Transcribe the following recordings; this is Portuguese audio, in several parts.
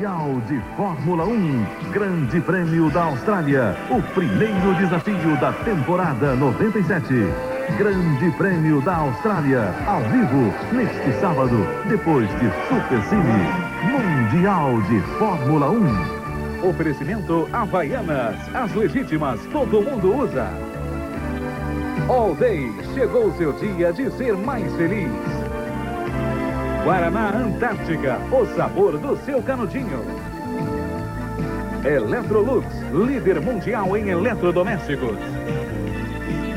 Mundial de Fórmula 1, Grande Prêmio da Austrália, o primeiro desafio da temporada 97. Grande Prêmio da Austrália, ao vivo, neste sábado, depois de Supercine. Mundial de Fórmula 1. Oferecimento Havaianas, as legítimas, todo mundo usa. All Day, chegou o seu dia de ser mais feliz. Guaraná Antártica, o sabor do seu canudinho. Electrolux, líder mundial em eletrodomésticos.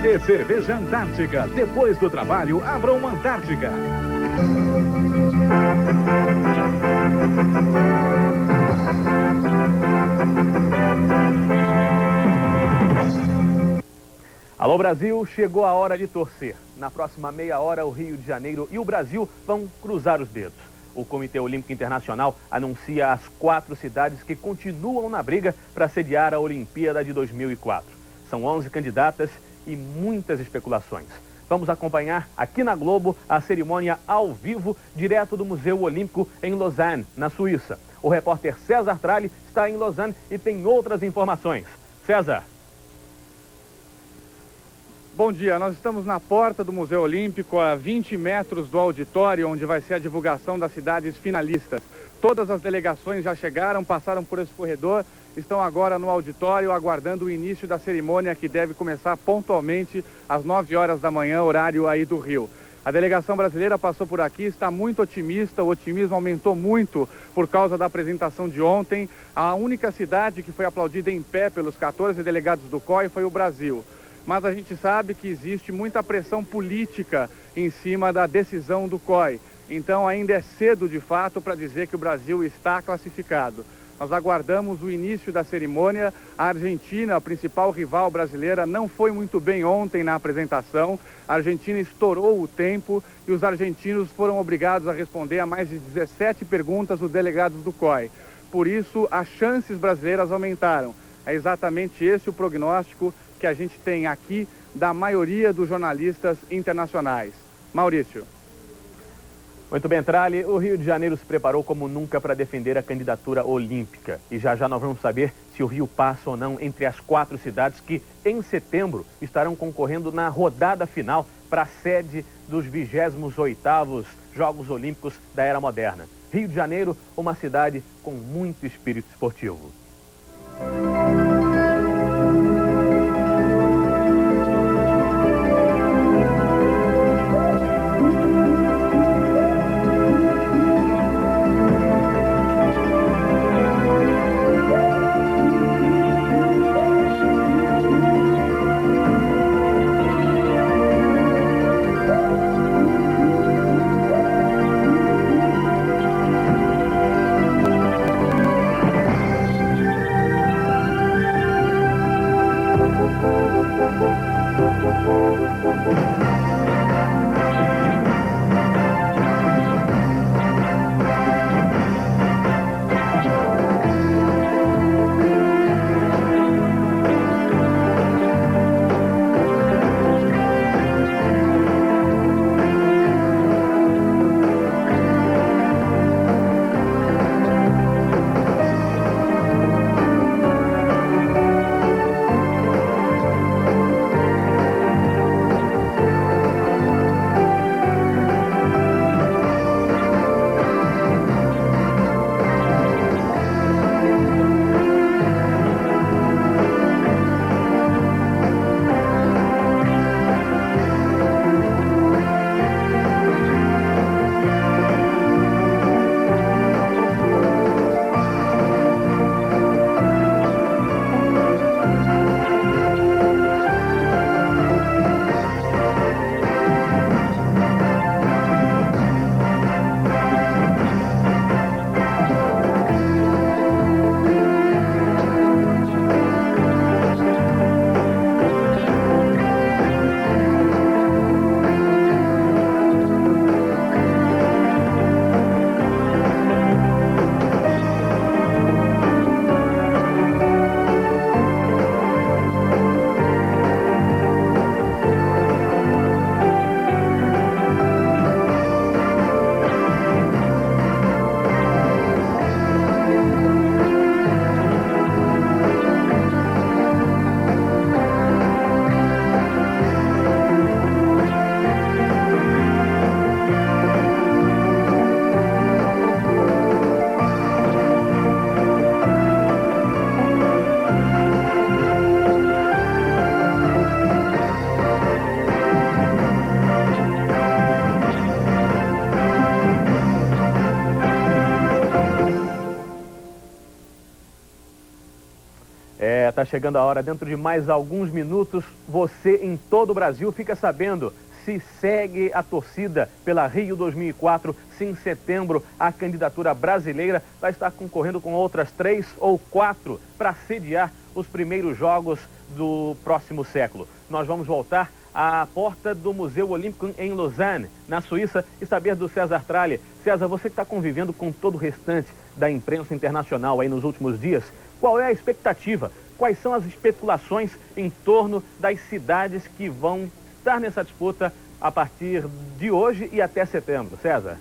E cerveja Antártica, depois do trabalho, abra uma Antártica. Alô Brasil, chegou a hora de torcer. Na próxima meia hora, o Rio de Janeiro e o Brasil vão cruzar os dedos. O Comitê Olímpico Internacional anuncia as 4 cidades que continuam na briga para sediar a Olimpíada de 2004. São 11 candidatas e muitas especulações. Vamos acompanhar aqui na Globo a cerimônia ao vivo, direto do Museu Olímpico em Lausanne, na Suíça. O repórter César Tralli está em Lausanne e tem outras informações. César. Bom dia, nós estamos na porta do Museu Olímpico, a 20 metros do auditório, onde vai ser a divulgação das cidades finalistas. Todas as delegações já chegaram, passaram por esse corredor, estão agora no auditório, aguardando o início da cerimônia, que deve começar pontualmente às 9 horas da manhã, horário aí do Rio. A delegação brasileira passou por aqui, está muito otimista, o otimismo aumentou muito por causa da apresentação de ontem. A única cidade que foi aplaudida em pé pelos 14 delegados do COI foi o Brasil. Mas a gente sabe que existe muita pressão política em cima da decisão do COI. Então ainda é cedo de fato para dizer que o Brasil está classificado. Nós aguardamos o início da cerimônia. A Argentina, a principal rival brasileira, não foi muito bem ontem na apresentação. A Argentina estourou o tempo e os argentinos foram obrigados a responder a mais de 17 perguntas dos delegados do COI. Por isso, as chances brasileiras aumentaram. É exatamente esse o prognóstico que a gente tem aqui da maioria dos jornalistas internacionais. Maurício. Muito bem, Tralli. O Rio de Janeiro se preparou como nunca para defender a candidatura olímpica. E já nós vamos saber se o Rio passa ou não entre as 4 cidades que, em setembro, estarão concorrendo na rodada final para a sede dos 28º Jogos Olímpicos da Era Moderna. Rio de Janeiro, uma cidade com muito espírito esportivo. Tá chegando a hora, dentro de mais alguns minutos, você em todo o Brasil fica sabendo se segue a torcida pela Rio 2004, se em setembro a candidatura brasileira vai estar concorrendo com outras 3 ou 4 para sediar os primeiros jogos do próximo século. Nós vamos voltar à porta do Museu Olímpico em Lausanne, na Suíça, e saber do César Tralli. César, você que está convivendo com todo o restante da imprensa internacional aí nos últimos dias, qual é a expectativa? Quais são as especulações em torno das cidades que vão estar nessa disputa a partir de hoje e até setembro? César?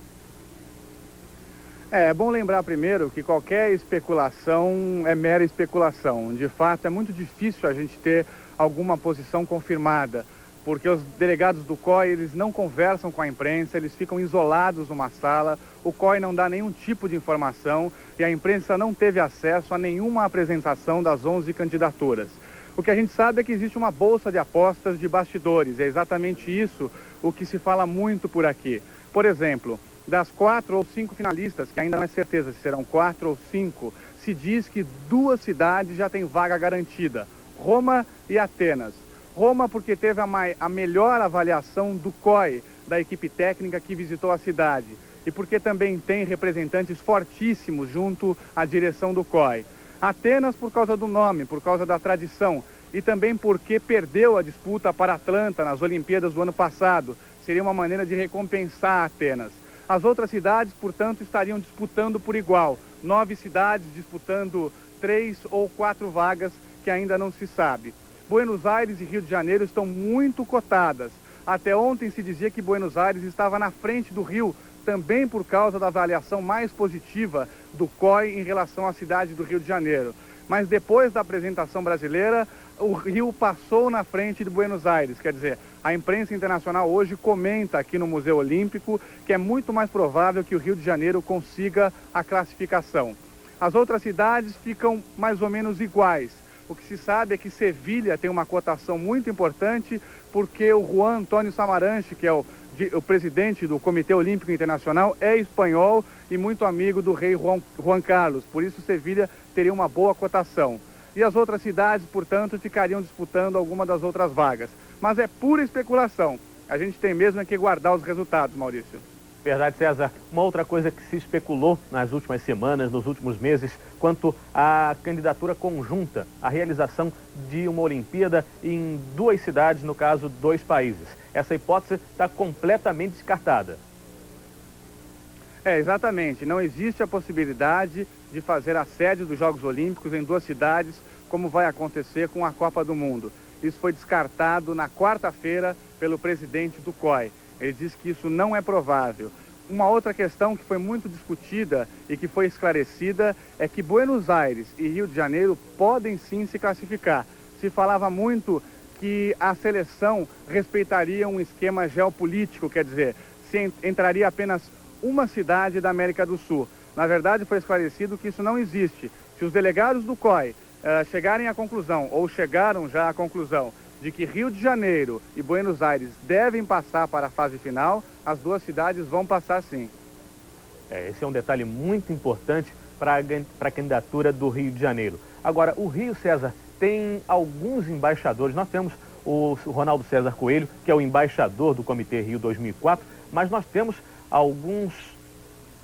É bom lembrar primeiro que qualquer especulação é mera especulação. De fato, é muito difícil a gente ter alguma posição confirmada, porque os delegados do COI, eles não conversam com a imprensa, eles ficam isolados numa sala, o COI não dá nenhum tipo de informação e a imprensa não teve acesso a nenhuma apresentação das 11 candidaturas. O que a gente sabe é que existe uma bolsa de apostas de bastidores, é exatamente isso o que se fala muito por aqui. Por exemplo, das 4 ou 5 finalistas, que ainda não é certeza se serão 4 ou 5, se diz que 2 cidades já têm vaga garantida, Roma e Atenas. Roma porque teve a melhor avaliação do COI, da equipe técnica que visitou a cidade, e porque também tem representantes fortíssimos junto à direção do COI. Atenas por causa do nome, por causa da tradição, e também porque perdeu a disputa para Atlanta nas Olimpíadas do ano passado. Seria uma maneira de recompensar Atenas. As outras cidades, portanto, estariam disputando por igual. 9 cidades disputando 3 ou 4 vagas que ainda não se sabe. Buenos Aires e Rio de Janeiro estão muito cotadas. Até ontem se dizia que Buenos Aires estava na frente do Rio, também por causa da avaliação mais positiva do COI em relação à cidade do Rio de Janeiro. Mas depois da apresentação brasileira, o Rio passou na frente de Buenos Aires. Quer dizer, a imprensa internacional hoje comenta aqui no Museu Olímpico que é muito mais provável que o Rio de Janeiro consiga a classificação. As outras cidades ficam mais ou menos iguais. O que se sabe é que Sevilha tem uma cotação muito importante porque o Juan Antônio Samaranch, que é o presidente do Comitê Olímpico Internacional, é espanhol e muito amigo do rei Juan Carlos. Por isso, Sevilha teria uma boa cotação. E as outras cidades, portanto, ficariam disputando alguma das outras vagas. Mas é pura especulação. A gente tem mesmo que guardar os resultados, Maurício. Verdade, César. Uma outra coisa que se especulou nas últimas semanas, nos últimos meses, quanto à candidatura conjunta, a realização de uma Olimpíada em 2 cidades, no caso, 2 países. Essa hipótese está completamente descartada. Exatamente. Não existe a possibilidade de fazer a sede dos Jogos Olímpicos em 2 cidades, como vai acontecer com a Copa do Mundo. Isso foi descartado na quarta-feira pelo presidente do COI. Ele disse que isso não é provável. Uma outra questão que foi muito discutida e que foi esclarecida é que Buenos Aires e Rio de Janeiro podem sim se classificar. Se falava muito que a seleção respeitaria um esquema geopolítico, quer dizer, se entraria apenas uma cidade da América do Sul. Na verdade, foi esclarecido que isso não existe. Se os delegados do COI chegarem à conclusão, ou chegaram já à conclusão, de que Rio de Janeiro e Buenos Aires devem passar para a fase final, as 2 cidades vão passar sim. Esse é um detalhe muito importante para a candidatura do Rio de Janeiro. Agora, o Rio, César, tem alguns embaixadores. Nós temos o Ronaldo César Coelho, que é o embaixador do Comitê Rio 2004, mas nós temos alguns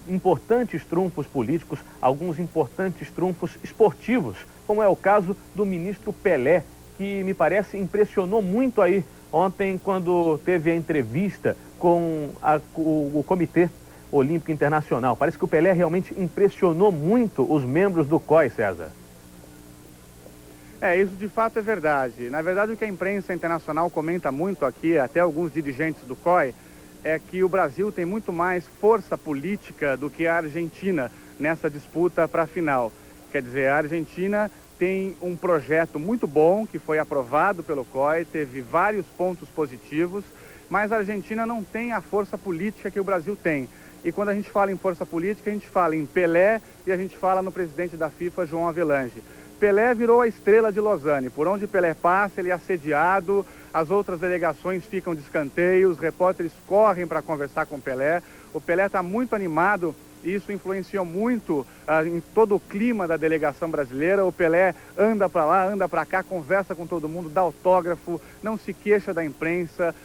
importantes trunfos políticos, alguns importantes trunfos esportivos, como é o caso do ministro Pelé, que me parece impressionou muito aí ontem quando teve a entrevista com o Comitê Olímpico Internacional. Parece que o Pelé realmente impressionou muito os membros do COI, César. Isso de fato é verdade. Na verdade, o que a imprensa internacional comenta muito aqui, até alguns dirigentes do COI, é que o Brasil tem muito mais força política do que a Argentina nessa disputa para a final. Quer dizer, a Argentina tem um projeto muito bom que foi aprovado pelo COI, teve vários pontos positivos, mas a Argentina não tem a força política que o Brasil tem. E quando a gente fala em força política, a gente fala em Pelé e a gente fala no presidente da FIFA, João Havelange. Pelé virou a estrela de Lausanne. Por onde Pelé passa, ele é assediado, as outras delegações ficam de escanteio, os repórteres correm para conversar com Pelé. O Pelé está muito animado e isso influenciou muito em todo o clima da delegação brasileira. O Pelé anda para lá, anda para cá, conversa com todo mundo, dá autógrafo, não se queixa da imprensa,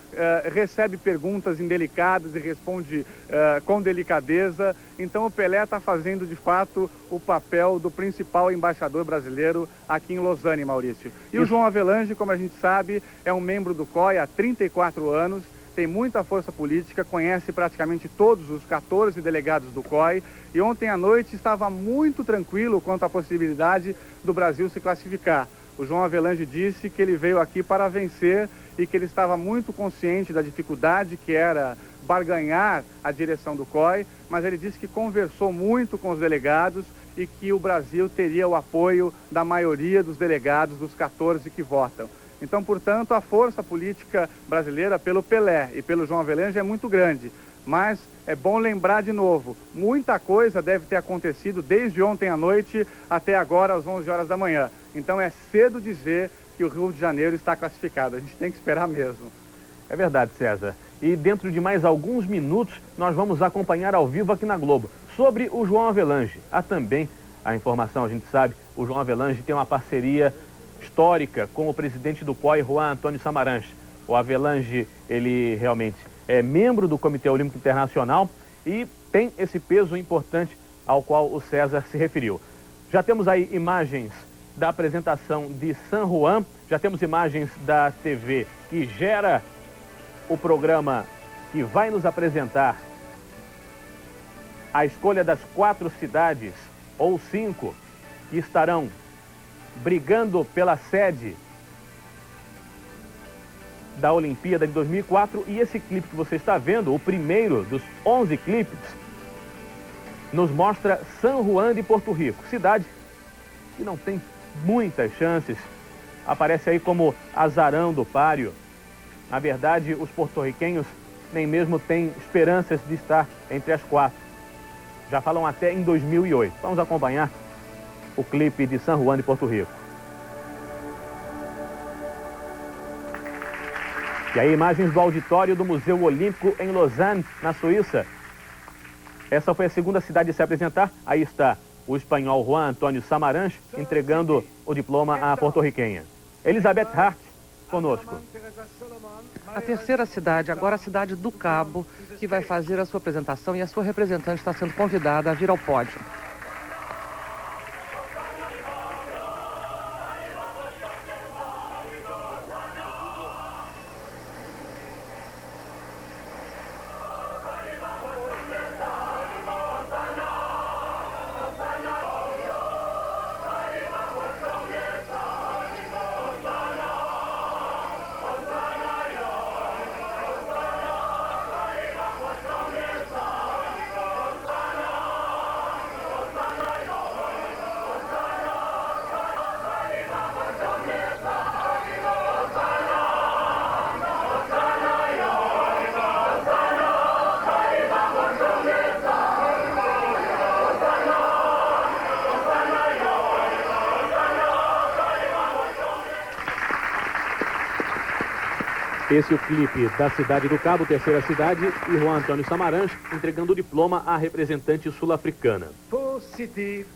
recebe perguntas indelicadas e responde com delicadeza. Então o Pelé está fazendo de fato o papel do principal embaixador brasileiro aqui em Lausanne, Maurício. E o João Havelange, como a gente sabe, é um membro do COI há 34 anos, tem muita força política, conhece praticamente todos os 14 delegados do COI e ontem à noite estava muito tranquilo quanto à possibilidade do Brasil se classificar. O João Havelange disse que ele veio aqui para vencer e que ele estava muito consciente da dificuldade que era barganhar a direção do COI, mas ele disse que conversou muito com os delegados e que o Brasil teria o apoio da maioria dos delegados, dos 14 que votam. Então, portanto, a força política brasileira pelo Pelé e pelo João Havelange é muito grande. Mas é bom lembrar de novo, muita coisa deve ter acontecido desde ontem à noite até agora às 11 horas da manhã. Então é cedo dizer que o Rio de Janeiro está classificado. A gente tem que esperar mesmo. É verdade, César. E dentro de mais alguns minutos nós vamos acompanhar ao vivo aqui na Globo sobre o João Havelange. Há também a informação, a gente sabe, o João Havelange tem uma parceria histórica com o presidente do COI, Juan Antônio Samaranch. O Havelange, ele realmente é membro do Comitê Olímpico Internacional e tem esse peso importante ao qual o César se referiu. Já temos aí imagens da apresentação de San Juan, já temos imagens da TV que gera o programa que vai nos apresentar a escolha das 4 cidades, ou 5, que estarão brigando pela sede da Olimpíada de 2004. E esse clipe que você está vendo, o primeiro dos 11 clipes, nos mostra San Juan de Porto Rico, cidade que não tem muitas chances, aparece aí como azarão do páreo. Na verdade, os porto-riquenhos nem mesmo têm esperanças de estar entre as 4. Já falam até em 2008. Vamos acompanhar o clipe de San Juan de Porto Rico. E aí, imagens do auditório do Museu Olímpico em Lausanne, na Suíça. Essa foi a segunda cidade a se apresentar. Aí está o espanhol Juan Antônio Samaranch entregando o diploma à porto-riquenha. Elizabeth Hart, conosco. A terceira cidade, agora a cidade do Cabo, que vai fazer a sua apresentação, e a sua representante está sendo convidada a vir ao pódio. Esse é o clipe da cidade do Cabo, terceira cidade, e Juan Antônio Samaranch entregando o diploma à representante sul-africana.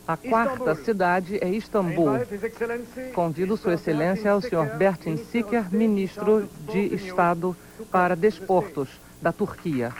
A quarta cidade é Istambul. Convido Sua Excelência o Sr. Bertin Siker, ministro de Estado para Desportos da Turquia.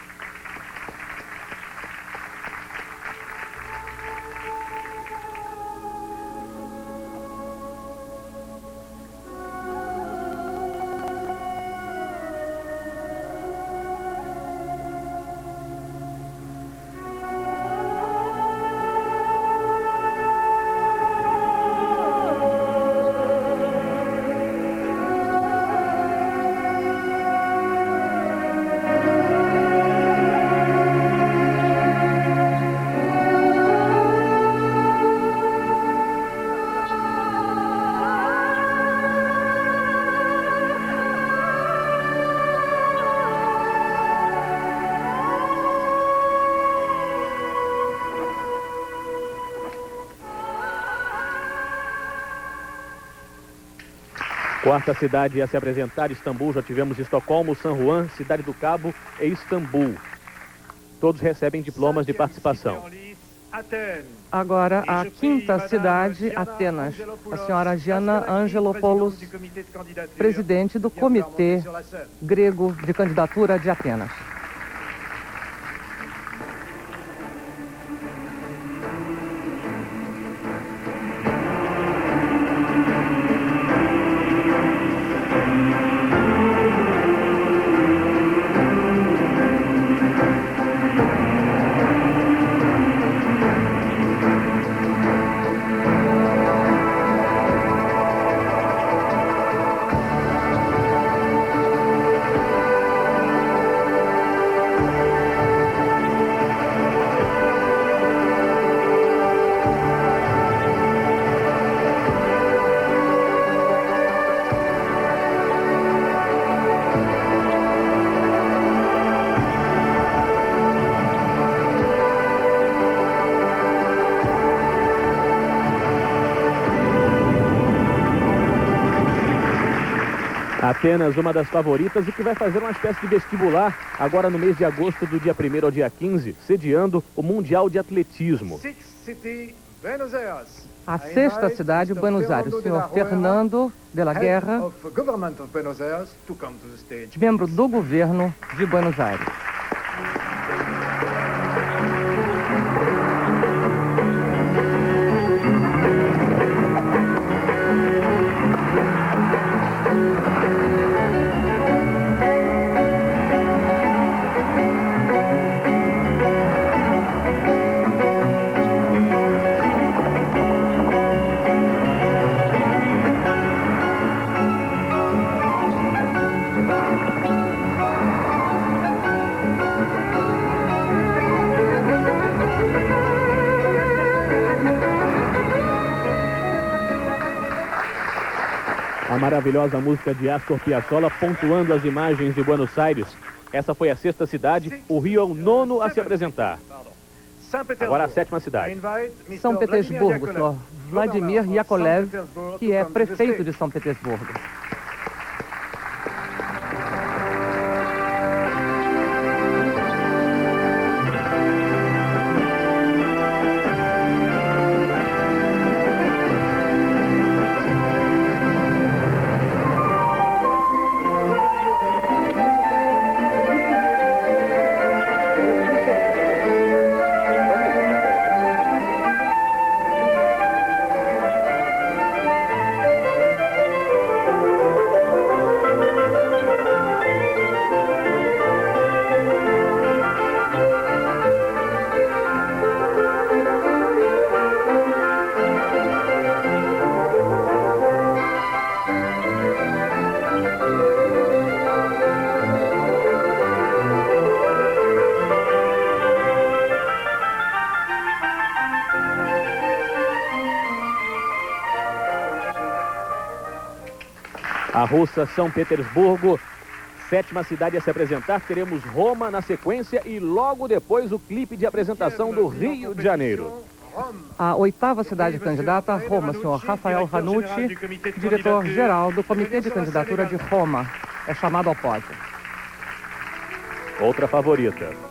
Quarta cidade a se apresentar, Istambul. Já tivemos Estocolmo, San Juan, Cidade do Cabo e Istambul. Todos recebem diplomas de participação. Agora, a quinta cidade, Atenas. A senhora Gianna Angelopoulos, presidente do Comitê Grego de Candidatura de Atenas. Atenas, uma das favoritas e que vai fazer uma espécie de vestibular agora no mês de agosto, do dia 1º ao dia 15, sediando o Mundial de Atletismo. A sexta cidade, Buenos Aires. O senhor Fernando de la Guerra, membro do governo de Buenos Aires. A maravilhosa música de Astor Piazzolla pontuando as imagens de Buenos Aires. Essa foi a sexta cidade, o Rio é o nono a se apresentar. Agora a sétima cidade. São Petersburgo, senhor Vladimir Yakolev, que é prefeito de São Petersburgo. A russa São Petersburgo, sétima cidade a se apresentar. Teremos Roma na sequência e logo depois o clipe de apresentação do Rio de Janeiro. A oitava cidade candidata, Roma, senhor Rafael Ranucci, diretor-geral do Comitê de Candidatura de Roma, é chamado ao pódio. Outra favorita.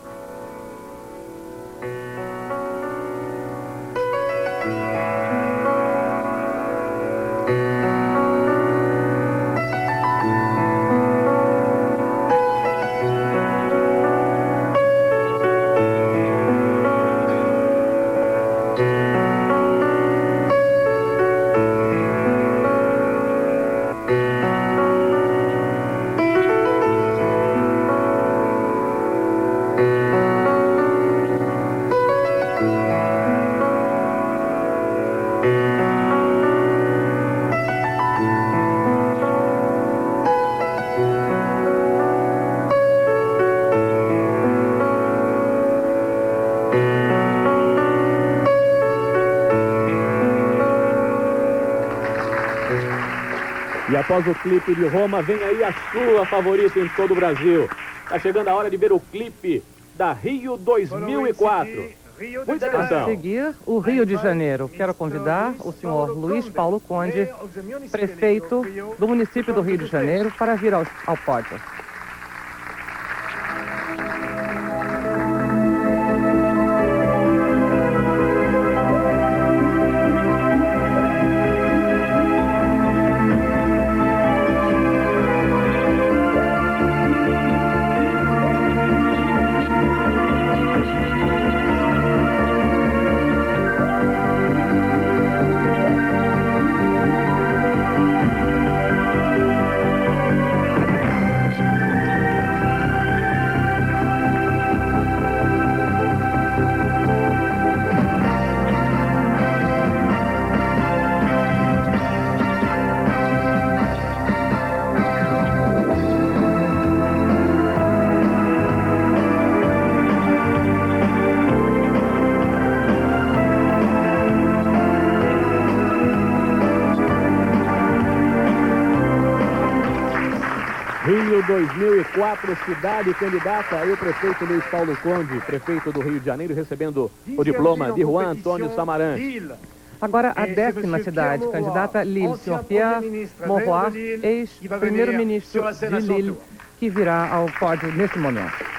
E após o clipe de Roma, vem aí a sua favorita em todo o Brasil. Está chegando a hora de ver o clipe da Rio 2004. Muita atenção. A seguir, o Rio de Janeiro. Quero convidar o senhor Luiz Paulo Conde, prefeito do município do Rio de Janeiro, para vir ao pódio. 2004, cidade candidata. Aí o prefeito Luiz Paulo Conde, prefeito do Rio de Janeiro, recebendo o diploma de Juan Antônio Samaranch. Agora, a 10ª cidade candidata, Lille, Sr. Pierre Mauroy, ex-primeiro-ministro de Lille, que virá ao pódio nesse momento.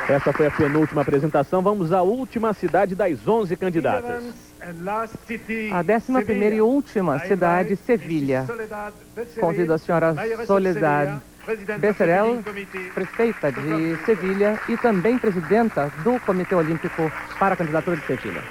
Essa foi a penúltima apresentação. Vamos à última cidade das 11 candidatas. A 11ª e última cidade, Sevilha. Convido a senhora Soledad Becerril, prefeita de Sevilha e também presidenta do Comitê Olímpico para a candidatura de Sevilha.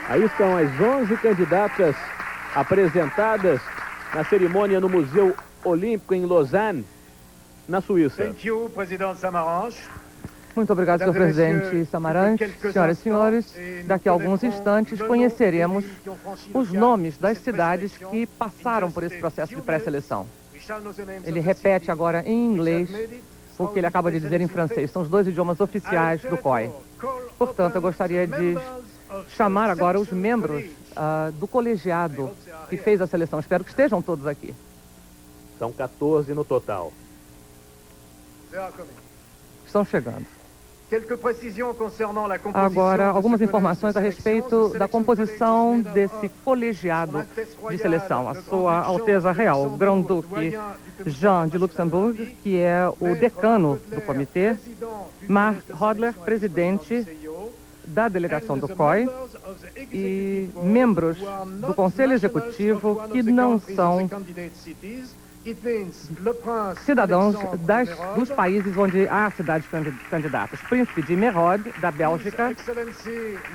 Aí estão as 11 candidatas apresentadas na cerimônia no Museu Olímpico em Lausanne, na Suíça. Muito obrigado, senhor presidente Samaranch. Senhoras e senhores, daqui a alguns instantes conheceremos os nomes das cidades que passaram por esse processo de pré-seleção. Ele repete agora em inglês o que ele acaba de dizer em francês. São os dois idiomas oficiais do COI. Portanto, eu gostaria de chamar agora os membros do colegiado que fez a seleção. Espero que estejam todos aqui. São 14 no total. Estão chegando. Agora, algumas informações a respeito da composição desse colegiado de seleção. A Sua Alteza Real, o Grão-Duque Jean de Luxemburgo, que é o decano do comitê, Marc Hodler, presidente da delegação do COI, e membros do Conselho Executivo que não são cidadãos dos países onde há cidades candidatas. Príncipe de Merode, da Bélgica,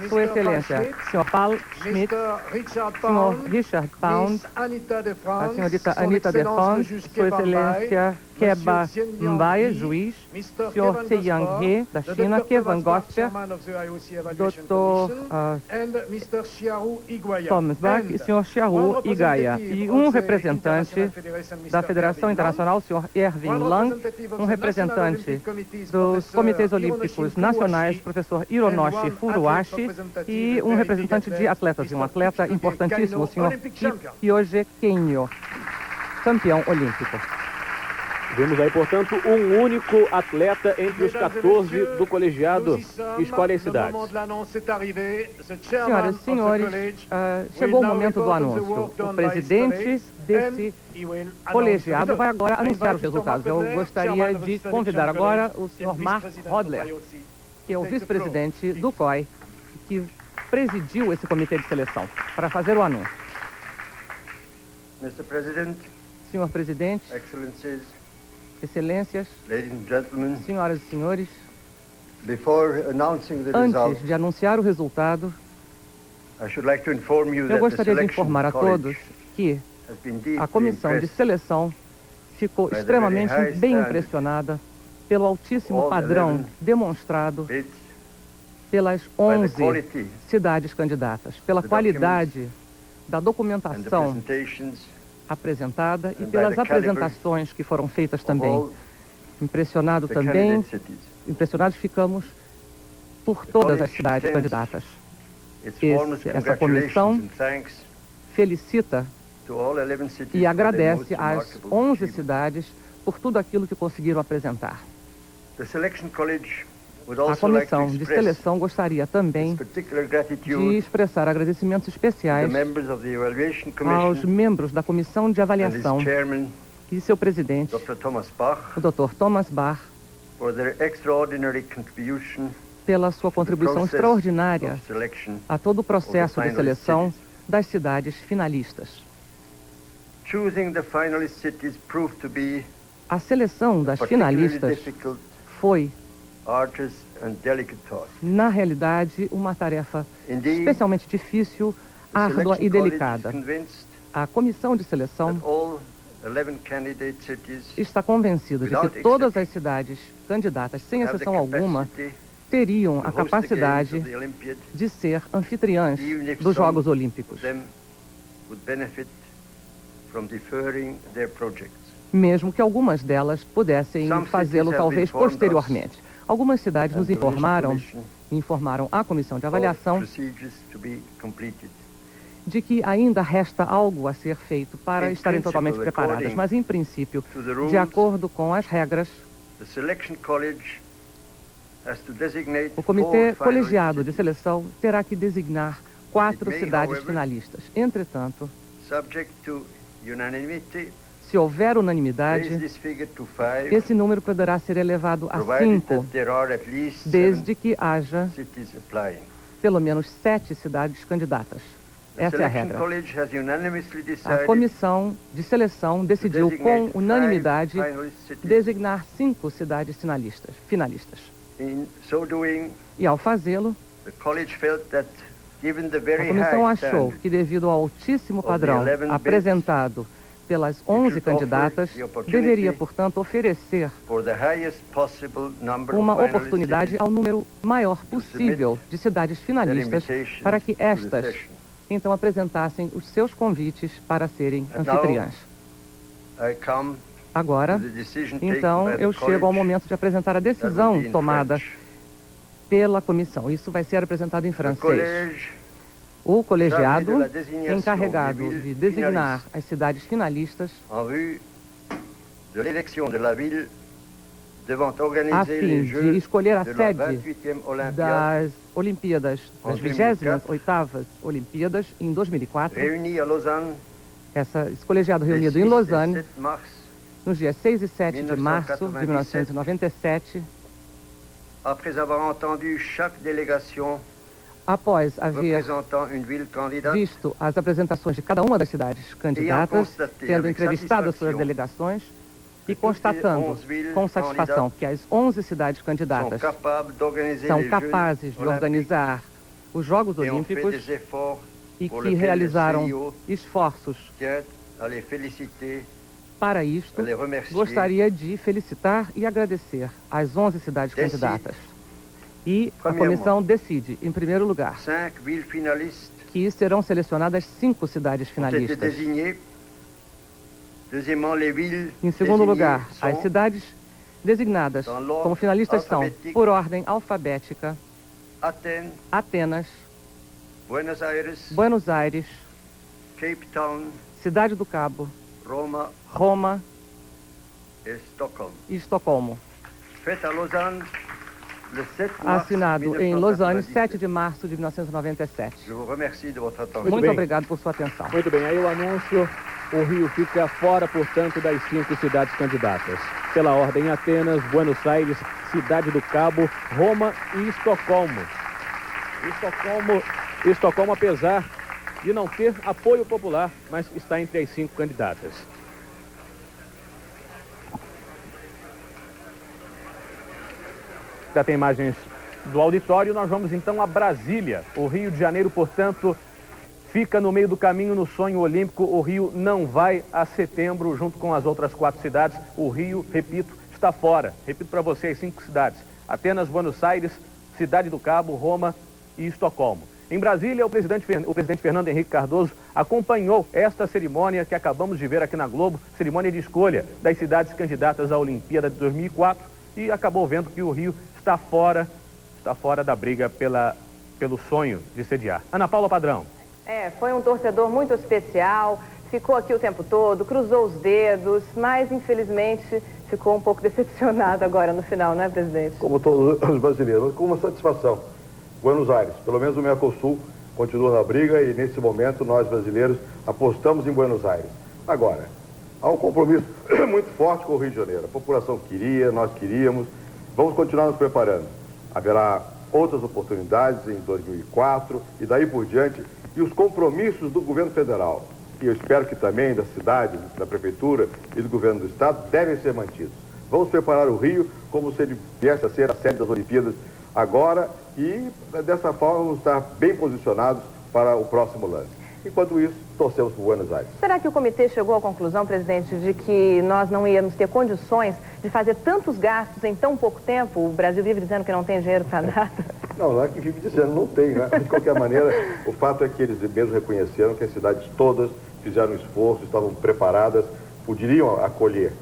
Sua Excelência, Sr. Paul Schmidt, Sr. Richard Pound, a senhorita Anita de France, Sua Excelência Keba Mbaye, juiz, Sr. Ziyang He, da China, Kevin Gosper, Dr. Thomas Bach e Sr. Xiaohu Igaya. E um representante da Federação Internacional, o Sr. Erwin Lang, um representante dos Comitês Olímpicos Nacionais, professor Hironoshi Furuhashi, e um representante de atletas, um atleta importantíssimo, o Sr. Kyoje Kenyo, campeão olímpico. Vemos aí, portanto, um único atleta entre os 14 do colegiado que escolhe as cidades. Senhoras e senhores, chegou o momento do anúncio. O presidente desse colegiado vai agora anunciar os resultados. Eu gostaria de convidar agora o Sr. Marc Hodler, que é o vice-presidente do COI, que presidiu esse comitê de seleção, para fazer o anúncio. Senhor presidente, excelências, senhoras e senhores, antes de anunciar o resultado, Eu gostaria de informar a todos que a comissão de seleção ficou extremamente bem impressionada pelo altíssimo padrão demonstrado pelas 11 cidades candidatas, pela qualidade da documentação apresentada e pelas apresentações que foram feitas também. Impressionados ficamos por todas as cidades candidatas. Essa comissão felicita e agradece às 11 cidades por tudo aquilo que conseguiram apresentar. A comissão de seleção gostaria também de expressar agradecimentos especiais aos membros da comissão de avaliação e seu presidente, o Dr. Thomas Bach, pela sua contribuição extraordinária a todo o processo de seleção das cidades finalistas. A seleção das finalistas foi, na realidade, uma tarefa especialmente difícil, árdua e delicada. A comissão de seleção está convencida de que todas as cidades candidatas, sem exceção alguma, teriam a capacidade de ser anfitriãs dos Jogos Olímpicos, mesmo que algumas delas pudessem fazê-lo talvez posteriormente. Algumas cidades nos informaram à comissão de avaliação de que ainda resta algo a ser feito para estarem totalmente preparadas, mas em princípio, de acordo com as regras, o comitê colegiado de seleção terá que designar 4 cidades finalistas. Entretanto, se houver unanimidade, esse número poderá ser elevado a 5, desde que haja pelo menos 7 cidades candidatas. Essa é a regra. A comissão de seleção decidiu com unanimidade designar 5 cidades finalistas. E ao fazê-lo, a comissão achou que, devido ao altíssimo padrão apresentado pelas 11 candidatas, deveria, portanto, oferecer uma oportunidade ao número maior possível de cidades finalistas para que estas, então, apresentassem os seus convites para serem anfitriãs. Agora, então, eu chego ao momento de apresentar a decisão tomada pela comissão. Isso vai ser apresentado em francês. O colegiado, encarregado de designar as cidades finalistas, a fim de escolher a sede das Olimpíadas, das 28ª Olimpíadas, em 2004, esse colegiado reunido em Lausanne, nos dias 6 e 7 de março de 1997, após haver visto as apresentações de cada uma das cidades candidatas, tendo entrevistado as suas delegações e constatando com satisfação que as 11 cidades candidatas são capazes de organizar os Jogos Olímpicos e que realizaram esforços para isto, gostaria de felicitar e agradecer as 11 cidades candidatas. E a comissão decide, em primeiro lugar, que serão selecionadas 5 cidades finalistas. Em segundo lugar, as cidades designadas como finalistas são, por ordem alfabética, Atenas, Buenos Aires, Cidade do Cabo, Roma e Estocolmo. Assinado em Lausanne, 7 de março de 1997. Muito obrigado por sua atenção. Muito bem, aí o anúncio, o Rio fica fora, portanto, das 5 cidades candidatas. Pela ordem, Atenas, Buenos Aires, Cidade do Cabo, Roma e Estocolmo. Estocolmo, apesar de não ter apoio popular, mas está entre as 5 candidatas. Já tem imagens do auditório, nós vamos então a Brasília. O Rio de Janeiro, portanto, fica no meio do caminho no sonho olímpico. O Rio não vai a setembro junto com as outras 4 cidades. O Rio, repito, está fora. Repito para você as 5 cidades: Atenas, Buenos Aires, Cidade do Cabo, Roma e Estocolmo. Em Brasília, o presidente Fernando Henrique Cardoso acompanhou esta cerimônia que acabamos de ver aqui na Globo, cerimônia de escolha das cidades candidatas à Olimpíada de 2004, e acabou vendo que o Rio está fora da briga pelo sonho de sediar. Ana Paula Padrão. Foi um torcedor muito especial, ficou aqui o tempo todo, cruzou os dedos, mas infelizmente ficou um pouco decepcionado agora no final, não é, presidente? Como todos os brasileiros, com uma satisfação. Buenos Aires, pelo menos o Mercosul continua na briga e nesse momento nós brasileiros apostamos em Buenos Aires. Agora, há um compromisso muito forte com o Rio de Janeiro. A população queria, nós queríamos, vamos continuar nos preparando. Haverá outras oportunidades em 2004 e daí por diante, e os compromissos do governo federal, e eu espero que também da cidade, da prefeitura e do governo do estado, devem ser mantidos. Vamos preparar o Rio como se ele viesse a ser a sede das Olimpíadas agora, e dessa forma vamos estar bem posicionados para o próximo lance. Enquanto isso, torcemos por Buenos Aires. Será que o comitê chegou à conclusão, presidente, de que nós não íamos ter condições de fazer tantos gastos em tão pouco tempo? O Brasil vive dizendo que não tem dinheiro para nada. Não é que vive dizendo, não tem, né? De qualquer maneira, o fato é que eles mesmos reconheceram que as cidades todas fizeram esforço, estavam preparadas, poderiam acolher.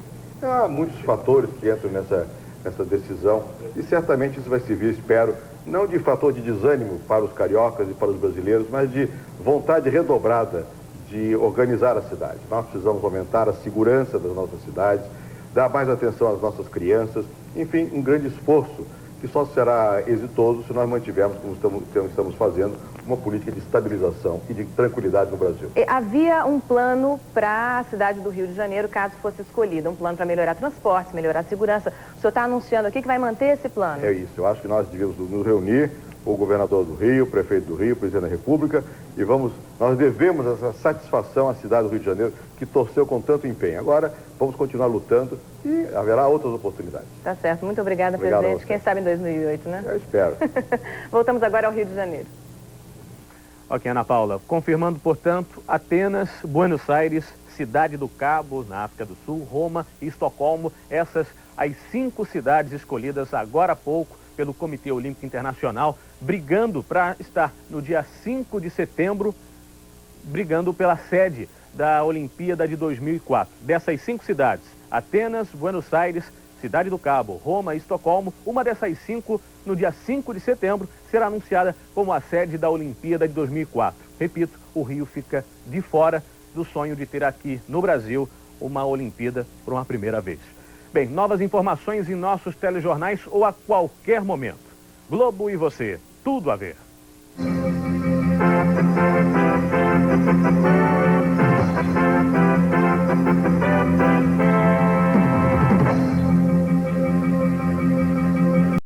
Há muitos fatores que entram nessa decisão e certamente isso vai servir, espero, não de fator de desânimo para os cariocas e para os brasileiros, mas de vontade redobrada de organizar a cidade. Nós precisamos aumentar a segurança das nossas cidades, dar mais atenção às nossas crianças, enfim, um grande esforço que só será exitoso se nós mantivermos, como estamos fazendo, uma política de estabilização e de tranquilidade no Brasil. Havia um plano para a cidade do Rio de Janeiro, caso fosse escolhida, um plano para melhorar transportes, melhorar a segurança. O senhor está anunciando aqui que vai manter esse plano? É isso, eu acho que nós devíamos nos reunir, o governador do Rio, o prefeito do Rio, o presidente da República, e nós devemos essa satisfação à cidade do Rio de Janeiro, que torceu com tanto empenho. Agora, vamos continuar lutando e haverá outras oportunidades. Tá certo, muito obrigada, presidente. Quem sabe em 2008, né? Eu espero. Voltamos agora ao Rio de Janeiro. Ok, Ana Paula. Confirmando, portanto, Atenas, Buenos Aires, Cidade do Cabo, na África do Sul, Roma e Estocolmo, essas as 5 cidades escolhidas agora há pouco pelo Comitê Olímpico Internacional, brigando para estar no dia 5 de setembro, brigando pela sede da Olimpíada de 2004. Dessas 5 cidades, Atenas, Buenos Aires, Cidade do Cabo, Roma e Estocolmo, uma dessas 5, no dia 5 de setembro, será anunciada como a sede da Olimpíada de 2004. Repito, o Rio fica de fora do sonho de ter aqui no Brasil uma Olimpíada por uma primeira vez. Bem, novas informações em nossos telejornais ou a qualquer momento. Globo e você, tudo a ver.